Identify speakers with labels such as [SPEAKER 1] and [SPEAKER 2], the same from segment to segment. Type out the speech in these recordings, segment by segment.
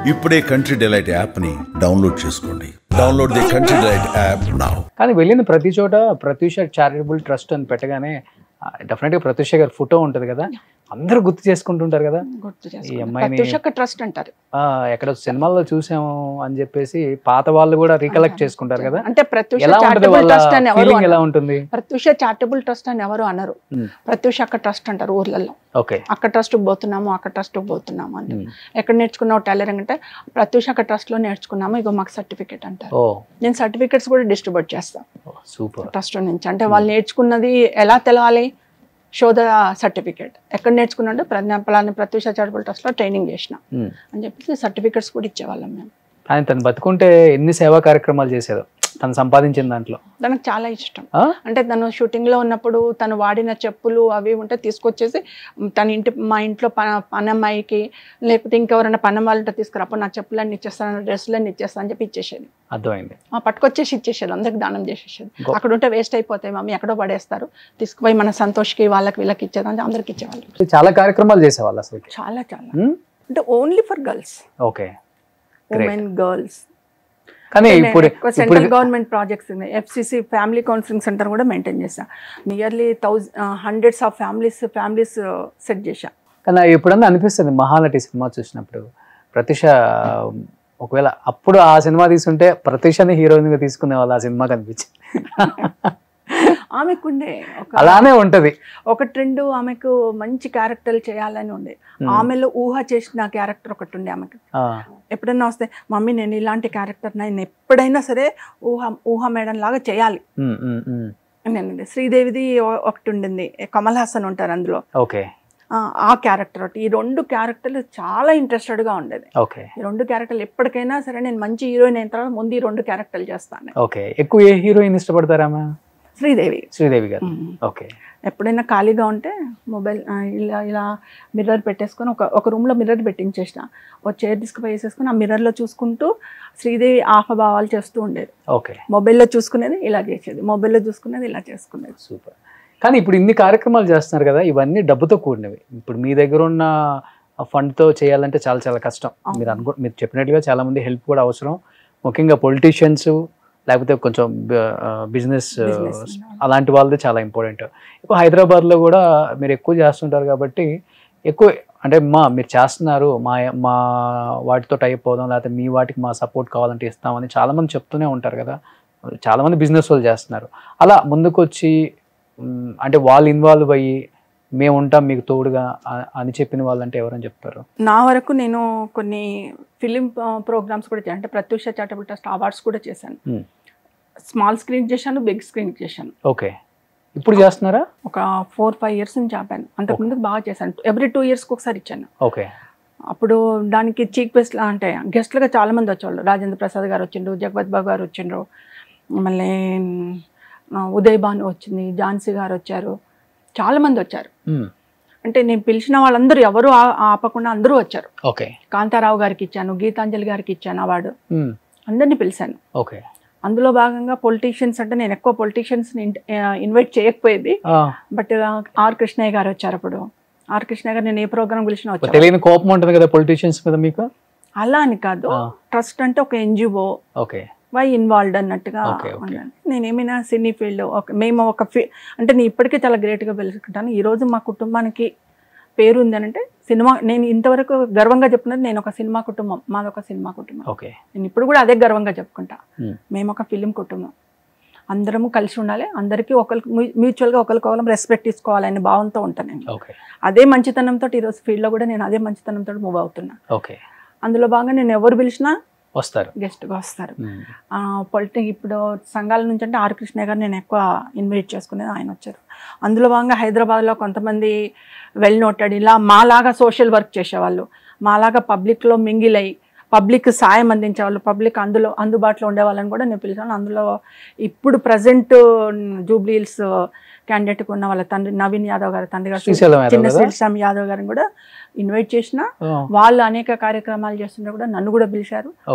[SPEAKER 1] ఇప్పుడే country delight యాప్ని download చేసుకోండి. Download the country delight app now.
[SPEAKER 2] కానీ వెళ్ళిన ప్రతి చోట ప్రత్యూష చారిటబుల్ ట్రస్ట్ అని పెట్టగానే డెఫినెట్గా ప్రత్యూష గారి ఫోటో ఉంటుంది కదా, అందరూ గుర్తు చేసుకుంటుంటారు కదా ఈ అమ్మాయిని.
[SPEAKER 3] ట్రస్ట్ అంటారు.
[SPEAKER 2] ఎక్కడ సినిమాల్లో చూసాము అని చెప్పేసి పాత వాళ్ళు కూడా రీకలెక్ట్ చేసుకుంటారు కదా.
[SPEAKER 3] అంటే ప్రత్యూష
[SPEAKER 2] ఎలా
[SPEAKER 3] చారిటబుల్ ట్రస్ట్ అని ఎవరు
[SPEAKER 2] ఎలా ఉంటుంది?
[SPEAKER 3] ప్రత్యూష చారిటబుల్ ట్రస్ట్ అని ఎవరు అనరు, ప్రత్యూష అక్క ట్రస్ట్ అంటారు ఊర్లలో.
[SPEAKER 2] ఓకే,
[SPEAKER 3] అక్క ట్రస్ట్ పోతున్నాము, అక్క ట్రస్ట్ పోతున్నాము అంటే ఎక్కడ నేర్చుకున్నావు టైలరింగ్ అంటే ప్రత్యూష అక్క ట్రస్ట్ లో నేర్చుకున్నాము, ఇగో మాకు సర్టిఫికేట్ అంటారు. నేను సర్టిఫికేట్స్ కూడా డిస్ట్రిబ్యూట్ చేస్తాను
[SPEAKER 2] సూపర్
[SPEAKER 3] ట్రస్ట్ నుంచి. అంటే వాళ్ళు నేర్చుకున్నది ఎలా తెలవాలి, షోద సర్టిఫికేట్ ఎక్కడ నేర్చుకున్నాడు, పలానా ప్రత్యూష చారిటబుల్ ట్రస్ట్ లో ట్రైనింగ్ చేసిన అని చెప్పేసి సర్టిఫికేట్స్ కూడా ఇచ్చేవాళ్ళం మేము.
[SPEAKER 2] ఆయన తను బతుకుంటే ఎన్ని సేవా కార్యక్రమాలు చేసేదో తను సంపాదించిన దాంట్లో.
[SPEAKER 3] తనకు చాలా ఇష్టం. అంటే తను షూటింగ్ లో ఉన్నప్పుడు తను వాడిన చెప్పులు అవి ఉంటే తీసుకొచ్చేసి తన మా ఇంట్లో పనమ్మాయికి లేకపోతే ఇంకెవరైనా పనం వాళ్ళంటే తీసుకురా, అప్పుడు నా చెప్పులన్నీ ఇచ్చేస్తాను, డ్రెస్సులన్నీ ఇచ్చేస్తాను అని చెప్పి ఇచ్చేసేది.
[SPEAKER 2] అర్థమైంది.
[SPEAKER 3] పట్టుకొచ్చేసి ఇచ్చేసేది, అందరికి దానం చేసేసేది. అక్కడ ఉంటే వేస్ట్ అయిపోతాయి మమ్మీ, ఎక్కడో పడేస్తారు, తీసుకుపోయి మన సంతోష్కి వాళ్ళకి వీళ్ళకి ఇచ్చేది, అందరికి ఇచ్చేవాళ్ళు.
[SPEAKER 2] చాలా కార్యక్రమాలు చేసేవాళ్ళు అసలు.
[SPEAKER 3] చాలా చాలా అంటే only for girls.
[SPEAKER 2] Okay,
[SPEAKER 3] women girls.
[SPEAKER 2] కానీ ఇప్పుడు
[SPEAKER 3] సెంట్రల్ గవర్నమెంట్ ప్రాజెక్ట్స్ ఉన్నాయి. FCC ఫ్యామిలీ కౌన్సిలింగ్ సెంటర్ కూడా మెయింటైన్ చేశా. Nearly hundreds of families set చేశా.
[SPEAKER 2] కానీ ఎప్పుడన్నా అనిపిస్తుంది మహానటి సినిమా చూసినప్పుడు ప్రత్యూష ఒకవేళ అప్పుడు ఆ సినిమా తీసుకుంటే ప్రత్యూషని హీరోయిన్ గా తీసుకునే వాళ్ళు ఆ సినిమా కనిపించింది.
[SPEAKER 3] ఆమెకుండే
[SPEAKER 2] అలానే ఉంటది
[SPEAKER 3] ఒక ట్రెండ్, ఆమెకు మంచి క్యారెక్టర్లు చేయాలని ఉండే. ఆమెలో ఊహ చేసిన క్యారెక్టర్ ఒకటి ఉండే ఆమెకు. ఎప్పుడైనా వస్తే మమ్మీ నేను ఇలాంటి క్యారెక్టర్ నేను ఎప్పుడైనా సరే ఊహ మేడం లాగా చేయాలి నేను. శ్రీదేవిది ఒకటి ఉండింది, కమల్ హాసన్ ఉంటారు అందులో.
[SPEAKER 2] ఓకే,
[SPEAKER 3] ఆ క్యారెక్టర్ ఒకటి. ఈ రెండు క్యారెక్టర్లు చాలా ఇంట్రెస్టెడ్ గా ఉండేది.
[SPEAKER 2] ఓకే,
[SPEAKER 3] ఈ రెండు క్యారెక్టర్లు ఎప్పటికైనా సరే నేను మంచి హీరోయిన్ అయిన తర్వాత ముందు ఈ రెండు క్యారెక్టర్లు చేస్తాను.
[SPEAKER 2] ఓకే, ఎక్కువ ఏ హీరోయిన్ ఇష్టపడతారా? శ్రీదేవి గారు. ఓకే,
[SPEAKER 3] ఎప్పుడైనా ఖాళీగా ఉంటే మొబైల్ ఇలా మిర్రర్ పెట్టేసుకొని ఒక రూమ్లో మిర్రర్ పెట్టించేసిన, ఒక చైర్ తీసుకుపోయి వేసేసుకొని ఆ మిర్రర్లో చూసుకుంటూ శ్రీదేవి ఆహభావాలు చేస్తూ ఉండేది.
[SPEAKER 2] ఓకే,
[SPEAKER 3] మొబైల్లో చూసుకునేది ఇలా చేసేది, మొబైల్లో చూసుకునేది ఇలా చేసుకునేది.
[SPEAKER 2] సూపర్. కానీ ఇప్పుడు ఇన్ని కార్యక్రమాలు చేస్తున్నారు కదా, ఇవన్నీ డబ్బుతో కూడినవి. ఇప్పుడు మీ దగ్గర ఉన్న ఫండ్తో చేయాలంటే చాలా చాలా కష్టం. మీరు చెప్పినట్టుగా చాలా మంది హెల్ప్ కూడా అవసరం, ముఖ్యంగా పొలిటీషియన్స్ లేకపోతే కొంచెం బిజినెస్ అలాంటి వాళ్ళది చాలా ఇంపార్టెంట్. ఇప్పుడు హైదరాబాద్లో కూడా మీరు ఎక్కువ చేస్తుంటారు కాబట్టి ఎక్కువ అంటే మీరు చేస్తున్నారు, మా వాటితో టైప్ అవుదాం లేకపోతే మీ వాటికి మా సపోర్ట్ కావాలంటే ఇస్తామని చాలామంది చెప్తూనే ఉంటారు కదా. చాలామంది బిజినెస్ వాళ్ళు చేస్తున్నారు. అలా ముందుకు వచ్చి అంటే వాళ్ళు ఇన్వాల్వ్ అయ్యి మేము ఉంటాం మీకు తోడుగా అని చెప్పిన వాళ్ళంటే ఎవరని చెప్తారు?
[SPEAKER 3] నా వరకు నేను కొన్ని ఫిలిం ప్రోగ్రామ్స్ కూడా చేశాను. అంటే ప్రత్యూష చారిటబుల్ ట్రస్ట్ అవార్డ్స్ కూడా చేశాను. స్మాల్ స్క్రీన్ చేశాను, బిగ్ స్క్రీన్ చేశాను.
[SPEAKER 2] ఓకే, ఇప్పుడు చేస్తున్నారా?
[SPEAKER 3] ఒక 4-5 years నుంచి ఆపాను. అంతకుముందు బాగా చేశాను. ఎవ్రీ 2 yearsకి ఒకసారి ఇచ్చాను.
[SPEAKER 2] ఓకే,
[SPEAKER 3] అప్పుడు దానికి చీఫ్ గెస్ట్లా అంటే గెస్ట్లుగా చాలా మంది వచ్చేవాళ్ళు. రాజేంద్ర ప్రసాద్ గారు వచ్చిండ్రు, జగపత్ బాబు గారు వచ్చిండ్రు, మళ్ళీ ఉదయ్ భాను వచ్చింది, ఝాన్సీ గారు వచ్చారు, చాలా మంది వచ్చారు. అంటే నేను పిలిచిన వాళ్ళందరూ ఎవరు ఆపకుండా అందరూ వచ్చారు.
[SPEAKER 2] ఓకే,
[SPEAKER 3] కాంతారావు గారికి ఇచ్చాను, గీతాంజలి గారికి ఇచ్చాను అవార్డు, అందరినీ పిలిచాను.
[SPEAKER 2] ఓకే,
[SPEAKER 3] అందులో భాగంగా పొలిటీషియన్స్ అంటే నేను ఎక్కువ పొలిటీషియన్స్ ఇన్వైట్ చేయకపోయేది. బట్ ఆర్ కృష్ణయ్య గారు వచ్చారు. అప్పుడు ఆర్ కృష్ణయ్య గారు నేను ఏ ప్రోగ్రామ్ పిలిచినా వచ్చారు.
[SPEAKER 2] తెలియని కోపం ఉంటుంది కదా పొలిటీషియన్స్ మీద మీకు?
[SPEAKER 3] అలా అని కాదు, ట్రస్ట్ అంటే ఒక NGO,
[SPEAKER 2] ఓకే,
[SPEAKER 3] వై ఇన్వాల్వ్డ్ అన్నట్టుగా. నేనేమైనా సినీ ఫీల్డ్ మేము అంటే నేను ఇప్పటికే చాలా గ్రేట్గా పిలుచుకుంటాను. ఈరోజు మా కుటుంబానికి పేరు ఉంది అని అంటే సినిమా. నేను ఇంతవరకు గర్వంగా చెప్పుకున్నది నేను ఒక సినిమా కుటుంబం, మాదొక సినిమా కుటుంబం.
[SPEAKER 2] ఓకే,
[SPEAKER 3] నేను ఇప్పుడు కూడా అదే గర్వంగా చెప్పుకుంటా. మేము ఒక ఫిలిం కుటుంబం, అందరము కలిసి ఉండాలి, అందరికీ మ్యూచువల్గా ఒకరికొకరు రెస్పెక్ట్ తీసుకోవాలనే భావంతో ఉంటాను నేను. అదే మంచితనంతో ఈరోజు ఫీల్డ్లో కూడా నేను అదే మంచితనంతో మూవ్ అవుతున్నా.
[SPEAKER 2] ఓకే, అందులో
[SPEAKER 3] భాగంగా నేను ఎవరు పిలిచినా
[SPEAKER 2] వస్తారు,
[SPEAKER 3] గెస్ట్గా వస్తారు. ఇప్పుడు సంఘాల నుంచి అంటే ఆర్ కృష్ణ గారు నేను ఎక్కువ ఇన్వైట్ చేసుకునేది, ఆయన వచ్చారు. అందులో భాగంగా హైదరాబాద్లో కొంతమంది వెల్ నోటెడ్ ఇలా మాలాగా సోషల్ వర్క్ చేసేవాళ్ళు, మాలాగా పబ్లిక్లో మింగిల్ అయ్యి పబ్లిక్ సాయం అందించేవాళ్ళు, పబ్లిక్ అందుబాటులో ఉండేవాళ్ళని కూడా నేను పిలిచాను. అందులో ఇప్పుడు ప్రజెంట్ జూబ్లీ హిల్స్ క్యాండిడేట్కి ఉన్న వాళ్ళ తండ్రి నవీన్ యాదవ్ గారు తండ్రి గారు చిన్న శ్రీశ్యామ్ యాదవ్ గారిని కూడా ఇన్వైట్ చేసిన. వాళ్ళు అనేక కార్యక్రమాలు చేస్తుంటే కూడా నన్ను కూడా పిలిచారు,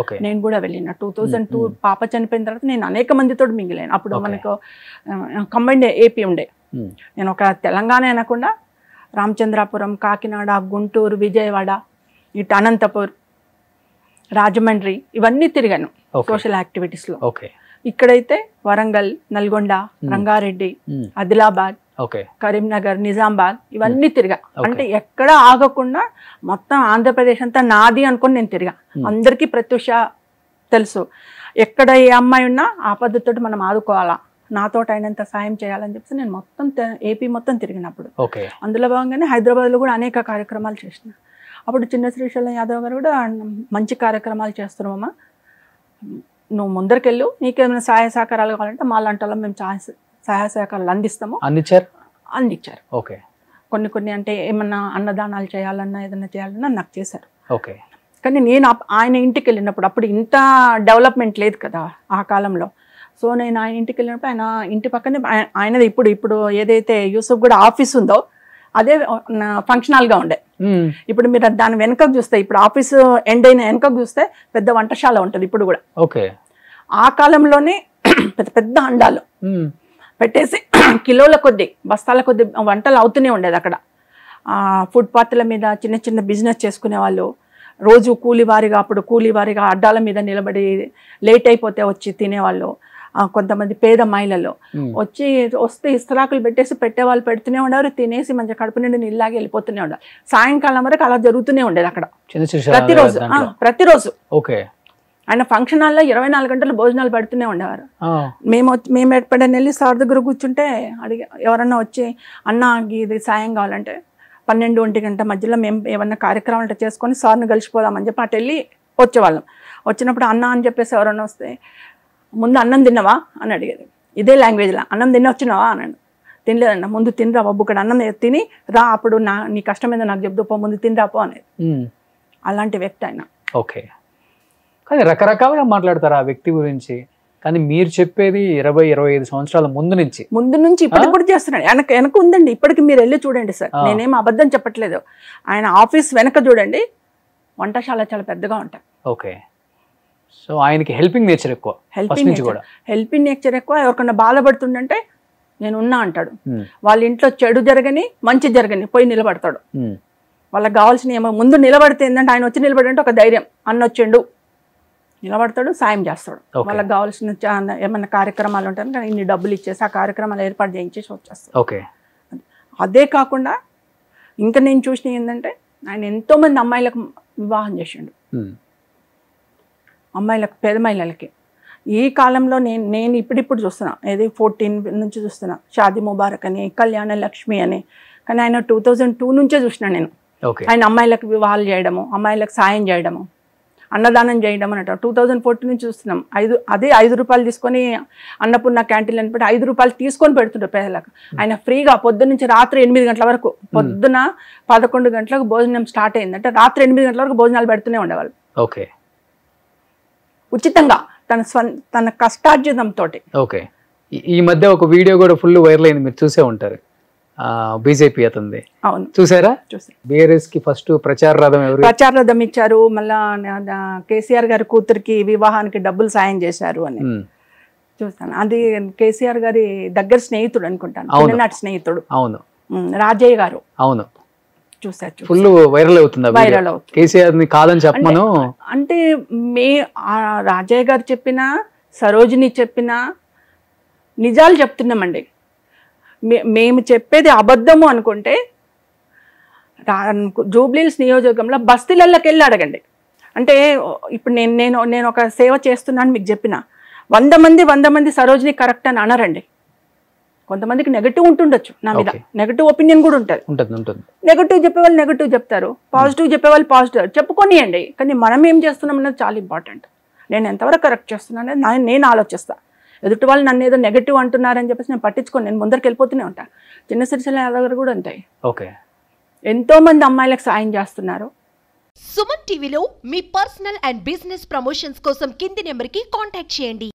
[SPEAKER 3] నేను కూడా వెళ్ళిన. 2002 పాప చనిపోయిన తర్వాత నేను అనేక మందితో మిగిలాను. అప్పుడు మనకు కంబైన్డ్ AP ఉండే. నేను ఒక తెలంగాణ అనకుండా రామచంద్రాపురం, కాకినాడ, గుంటూరు, విజయవాడ, ఇటు అనంతపూర్ రాజమండ్రి ఇవన్నీ తిరిగాను
[SPEAKER 2] Okay.
[SPEAKER 3] సోషల్ యాక్టివిటీస్లో.
[SPEAKER 2] ఓకే
[SPEAKER 3] ఇక్కడైతే వరంగల్, నల్గొండ, రంగారెడ్డి, ఆదిలాబాద్,
[SPEAKER 2] ఓకే
[SPEAKER 3] కరీంనగర్, నిజామాబాద్ ఇవన్నీ తిరిగా. అంటే ఎక్కడ ఆగకుండా మొత్తం ఆంధ్రప్రదేశ్ అంతా నాది అనుకుని నేను తిరిగా. అందరికీ ప్రత్యూష తెలుసు, ఎక్కడ ఏ అమ్మాయి ఉన్నా ఆపదతోటి మనం ఆదుకోవాలా, నాతో అయినంత సాయం చేయాలని చెప్పి నేను మొత్తం ఏపీ మొత్తం తిరిగినప్పుడు.
[SPEAKER 2] ఓకే
[SPEAKER 3] అందులో భాగంగానే హైదరాబాద్లో కూడా అనేక కార్యక్రమాలు చేసిన. అప్పుడు చిన్న శ్రీశైలం యాదవ్ గారు కూడా మంచి కార్యక్రమాలు చేస్తున్నామమ్మా, నువ్వు ముందరికెళ్ళు, నీకేమైనా సహాయ సహకారాలు కావాలంటే మా లాంటి వాళ్ళం మేము సహాయ సహకారాలు అందిస్తాము అందించారు.
[SPEAKER 2] ఓకే
[SPEAKER 3] కొన్ని అంటే ఏమన్నా అన్నదానాలు చేయాలన్నా ఏదైనా చేయాలన్నా నాకు చేశారు.
[SPEAKER 2] ఓకే
[SPEAKER 3] కానీ నేను ఆయన ఇంటికి వెళ్ళినప్పుడు అప్పుడు ఇంత డెవలప్మెంట్ లేదు కదా ఆ కాలంలో. సో నేను ఆయన ఇంటికి వెళ్ళినప్పుడు ఆయన ఇంటి పక్కనే ఆయనది ఇప్పుడు ఏదైతే యూసఫ్ కూడా ఆఫీస్ ఉందో అదే ఫంక్షన్ హాల్గా ఉండే. ఇప్పుడు మీరు దాని వెనకకు చూస్తే, ఇప్పుడు ఆఫీసు ఎండ్ అయిన వెనకకు చూస్తే పెద్ద వంటశాల ఉంటుంది ఇప్పుడు కూడా.
[SPEAKER 2] ఓకే
[SPEAKER 3] ఆ కాలంలోనే పెద్ద పెద్ద అండాలు పెట్టేసి కిలోల కొద్దీ బస్తాల కొద్దీ వంటలు అవుతూనే ఉండేది అక్కడ. ఫుట్పాత్ల మీద చిన్న చిన్న బిజినెస్ చేసుకునే వాళ్ళు రోజు కూలివారిగా, అప్పుడు కూలివారిగా అడ్డాల మీద నిలబడి లేట్ అయిపోతే వచ్చి తినేవాళ్ళు. కొంతమంది పేద మహిళలు వస్తే ఇస్తరాకులు పెట్టేవాళ్ళు పెడుతూనే ఉండేవారు, తినేసి మంచిగా కడుపు నిండి నీళ్ళలాగే వెళ్ళిపోతూనే ఉండేవారు. సాయంకాలం వరకు అలా జరుగుతూనే ఉండేది అక్కడ ప్రతిరోజు.
[SPEAKER 2] ఓకే
[SPEAKER 3] ఆయన ఫంక్షన్ హాల్లో 24 గంటలు భోజనాలు పెడుతూనే ఉండేవారు. మేము ఎప్పుడైనా వెళ్ళి సార్ దగ్గర కూర్చుంటే ఎవరన్నా వచ్చి అన్న ఇది సాయం కావాలంటే 12-1 గంట మధ్యలో మేము ఏమన్నా కార్యక్రమాలు చేసుకొని సార్ని కలిసిపోదామని చెప్పి అటు వెళ్ళి వచ్చేవాళ్ళం. వచ్చినప్పుడు అన్న అని చెప్పేసి ఎవరన్నా వస్తే ముందు అన్నం తిన్నావా అని అడిగేది, ఇదే లాంగ్వేజ్లో. అన్నం వచ్చినావా అన్నాడు. తినలేదన్న, ముందు తినరా బాబు, ఇక్కడ అన్నం తిని రా, అప్పుడు నీ కష్టం ఏదో నాకు చెప్దు పో, ముందు తినరాపో అనేది. అలాంటి వ్యక్తి ఆయన.
[SPEAKER 2] ఓకే కానీ రకరకాలుగా మాట్లాడతారు ఆ వ్యక్తి గురించి, కానీ మీరు చెప్పేది 20-25 సంవత్సరాల ముందు నుంచి
[SPEAKER 3] ఇప్పటికి కూడా చేస్తున్నాడు. వెనక ఉందండి, ఇప్పటికి మీరు వెళ్ళి చూడండి సార్, నేనేం అబద్ధం చెప్పట్లేదు. ఆయన ఆఫీస్ వెనక చూడండి, వంటశాల చాలా పెద్దగా ఉంటాయి.
[SPEAKER 2] ఓకే సో ఆయనకి హెల్పింగ్ నేచర్ ఎక్కువ.
[SPEAKER 3] హెల్పింగ్ నేచర్ ఎక్కువ. ఎవరికన్నా బాధపడుతుండంటే నేను ఉన్నా అంటాడు. వాళ్ళ ఇంట్లో చెడు జరగని మంచి జరగని పోయి నిలబడతాడు. వాళ్ళకి కావాల్సిన ఏమో ముందు నిలబడితే ఏంటంటే ఆయన వచ్చి నిలబడంటే ఒక ధైర్యం, అన్న వచ్చిండు నిలబడతాడు, సాయం చేస్తాడు. వాళ్ళకి కావాల్సిన ఏమైనా కార్యక్రమాలు ఉంటాయి కానీ ఇన్ని డబ్బులు ఇచ్చేసి ఆ కార్యక్రమాలు ఏర్పాటు చేయించేసి వచ్చేస్తాడు.
[SPEAKER 2] ఓకే
[SPEAKER 3] అదే కాకుండా ఇంకా నేను చూసిన ఏంటంటే ఆయన ఎంతోమంది అమ్మాయిలకు వివాహం చేసిండు. అమ్మాయిలకు, పేద మహిళలకి. ఈ కాలంలో నేను ఇప్పుడిప్పుడు చూస్తున్నా, ఏది 14 నుంచి చూస్తున్నా, షాదీ ముబారక్ అని, కళ్యాణ లక్ష్మి అని. కానీ ఆయన 2002 నుంచే చూసిన నేను. ఆయన అమ్మాయిలకు వివాహాలు చేయడము, అమ్మాయిలకు సాయం చేయడము, అన్నదానం చేయడం అన్నట్టు 2014 నుంచి చూస్తున్నాం. 5 రూపాయలు తీసుకొని అన్నపూర్ణ క్యాంటీన్ అని పెట్టి 5 రూపాయలు తీసుకొని పెడుతుంటారు పేదలకు. ఆయన ఫ్రీగా పొద్దున్న నుంచి రాత్రి 8 గంటల వరకు, పొద్దున 11 గంటలకు భోజనం స్టార్ట్ అయిందంటే రాత్రి 8 గంటల వరకు భోజనాలు పెడుతూనే ఉండేవాళ్ళు.
[SPEAKER 2] ఓకే
[SPEAKER 3] ఉచితంగా తన కష్టార్జితంతో.
[SPEAKER 2] ఓకే ఈ మధ్య ఒక వీడియో కూడా ఫుల్ వైరల్ అయింది, మీరు చూసే ఉంటారు. బీజేపీ అతనిది.
[SPEAKER 3] అవును
[SPEAKER 2] చూసారా? బీఆర్ఎస్ కి ఫస్ట్ ప్రచార రథం
[SPEAKER 3] ఇచ్చారు, మళ్ళా కేసీఆర్ గారి కూతురికి వివాహానికి డబ్బులు సాయం చేశారు అని చూస్తాను. అది కేసీఆర్ గారి దగ్గర స్నేహితుడు అనుకుంటాను, చిన్ననాటి స్నేహితుడు.
[SPEAKER 2] అవును,
[SPEAKER 3] రాజయ్య గారు.
[SPEAKER 2] అవును,
[SPEAKER 3] చూసారు.
[SPEAKER 2] ఫుల్ వైరల్ అవుతుంది. వైరల్ అవుతుంది. కేసీఆర్ ని కాదని చెప్పమను
[SPEAKER 3] అంటే రాజయ్య గారు చెప్పినా, సరోజిని చెప్పినా నిజాలు చెప్తున్నామండి. మేము చెప్పేది అబద్ధము అనుకుంటే జూబ్లీహిల్స్ నియోజకవర్గంలో బస్తీలలోకి వెళ్ళి అడగండి. అంటే ఇప్పుడు నేను ఒక సేవ చేస్తున్నాను మీకు చెప్పిన 100 మంది సరోజిని కరెక్ట్ అని అనరండి. కొంతమందికి నెగటివ్ ఉంటుండొచ్చు నా మీద, నెగటివ్ ఒపీనియన్ కూడా ఉంటుంది. నెగటివ్ చెప్పేవాళ్ళు నెగటివ్ చెప్తారు, పాజిటివ్ చెప్పేవాళ్ళు పాజిటివ్ చెప్పుకొనియండి. కానీ మనం ఏం చేస్తున్నాం అనేది చాలా ఇంపార్టెంట్. నేను ఎంతవరకు కరెక్ట్ చేస్తున్నాను అనేది నేను ఆలోచిస్తాను. ఎదుటి వాళ్ళు నన్ను ఏదో నెగటివ్ అంటున్నారని చెప్పేసి నేను పట్టించుకొని నేను ముందరికి వెళ్ళిపోతూనే ఉంటాను. చిన్న శ్రీశైలం యాదవ్ గారు కూడా ఉంటాయి.
[SPEAKER 2] ఓకే
[SPEAKER 3] ఎంతో మంది అమ్మాయిలకు సాయం చేస్తున్నారు.
[SPEAKER 4] సుమన్ టీవీలో మీ పర్సనల్ అండ్ బిజినెస్ ప్రమోషన్స్ కోసం కింది నెంబర్కి కాంటాక్ట్ చేయండి.